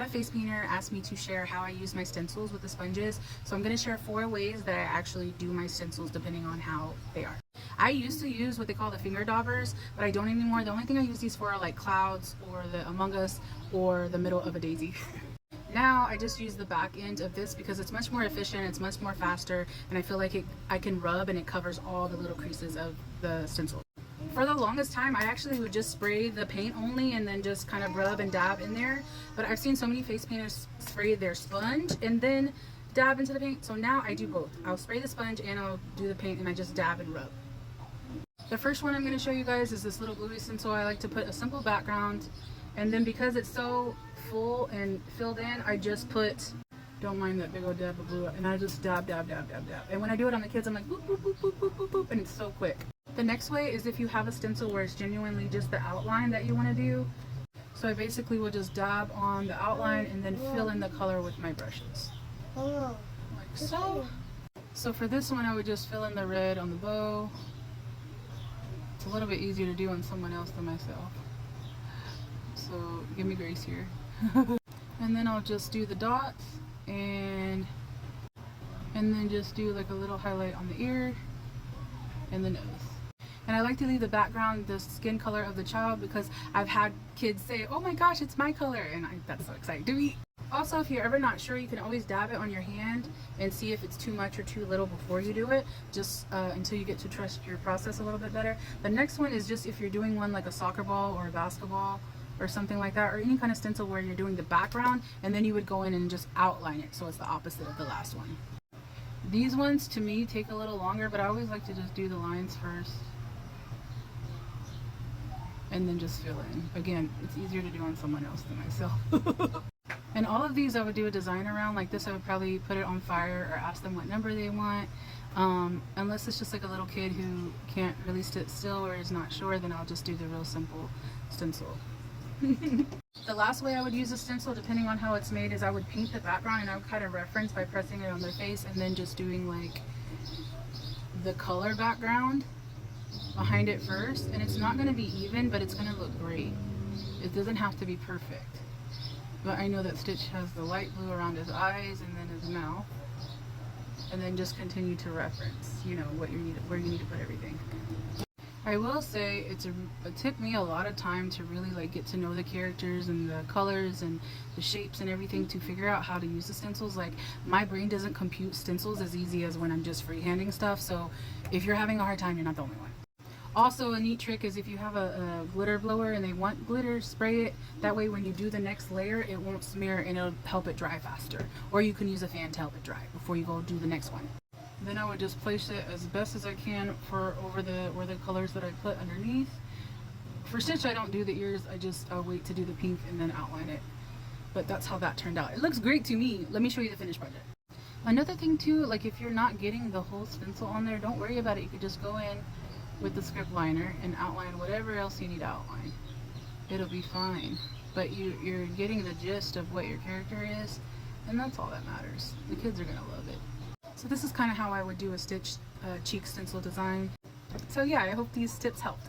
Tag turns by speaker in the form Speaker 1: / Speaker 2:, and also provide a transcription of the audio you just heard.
Speaker 1: of face painter asked me to share how I use my stencils with the sponges, so I'm going to share 4 ways that I actually do my stencils depending on how they are. I used to use what they call the finger daubers, but I don't anymore. The only thing I use these for are like clouds or the Among Us or the middle of a daisy. Now I just use the back end of this because it's much more efficient, it's much more faster, and I feel like I can rub and it covers all the little creases of the stencil. For the longest time, I actually would just spray the paint only and then just kind of rub and dab in there. But I've seen so many face painters spray their sponge and then dab into the paint. So now I do both. I'll spray the sponge and I'll do the paint and I just dab and rub. The first one I'm going to show you guys is this little bluey stencil. I like to put a simple background, and then because it's so full and filled in, I just put, don't mind that big old dab of blue, and I just dab, dab, dab, dab, dab. And when I do it on the kids, I'm like boop, boop, boop, boop, boop, boop, boop, and it's so quick. The next way is if you have a stencil where it's genuinely just the outline that you want to do. So I basically will just dab on the outline and then fill in the color with my brushes. Like so. So for this one, I would just fill in the red on the bow. It's a little bit easier to do on someone else than myself. So give me grace here. And then I'll just do the dots and then just do like a little highlight on the ear and the nose. And I like to leave the background the skin color of the child because I've had kids say, oh my gosh, it's my color, and that's so exciting to me. Also, if you're ever not sure, you can always dab it on your hand and see if it's too much or too little before you do it, just until you get to trust your process a little bit better. The next one is just if you're doing one like a soccer ball or a basketball or something like that, or any kind of stencil where you're doing the background, and then you would go in and just outline it so it's the opposite of the last one. These ones to me take a little longer, but I always like to just do the lines first and then just fill in. Again, it's easier to do on someone else than myself. And all of these I would do a design around. Like this, I would probably put it on fire or ask them what number they want. Unless it's just like a little kid who can't really sit still or is not sure, then I'll just do the real simple stencil. The last way I would use a stencil, depending on how it's made, is I would paint the background and I would kind of reference by pressing it on their face and then just doing like the color background behind it first. And it's not going to be even, but it's going to look great. It doesn't have to be perfect. But I know that Stitch has the light blue around his eyes and then his mouth. And then just continue to reference, you know, where you need to put everything. I will say it took me a lot of time to really like get to know the characters and the colors and the shapes and everything to figure out how to use the stencils. Like my brain doesn't compute stencils as easy as when I'm just freehanding stuff. So if you're having a hard time, you're not the only one. Also, a neat trick is if you have a glitter blower and they want glitter, spray it. That way when you do the next layer, it won't smear and it'll help it dry faster. Or you can use a fan to help it dry before you go do the next one. Then I would just place it as best as I can for over where the colors that I put underneath. For Stitch, I don't do the ears. I just wait to do the pink and then outline it. But that's how that turned out. It looks great to me. Let me show you the finished project. Another thing too, like if you're not getting the whole stencil on there, don't worry about it. You could just go in with the script liner and outline whatever else you need to outline. It'll be fine. But you're getting the gist of what your character is, and that's all that matters. The kids are gonna love it. So this is kind of how I would do a Stitch cheek stencil design. So yeah, I hope these tips helped.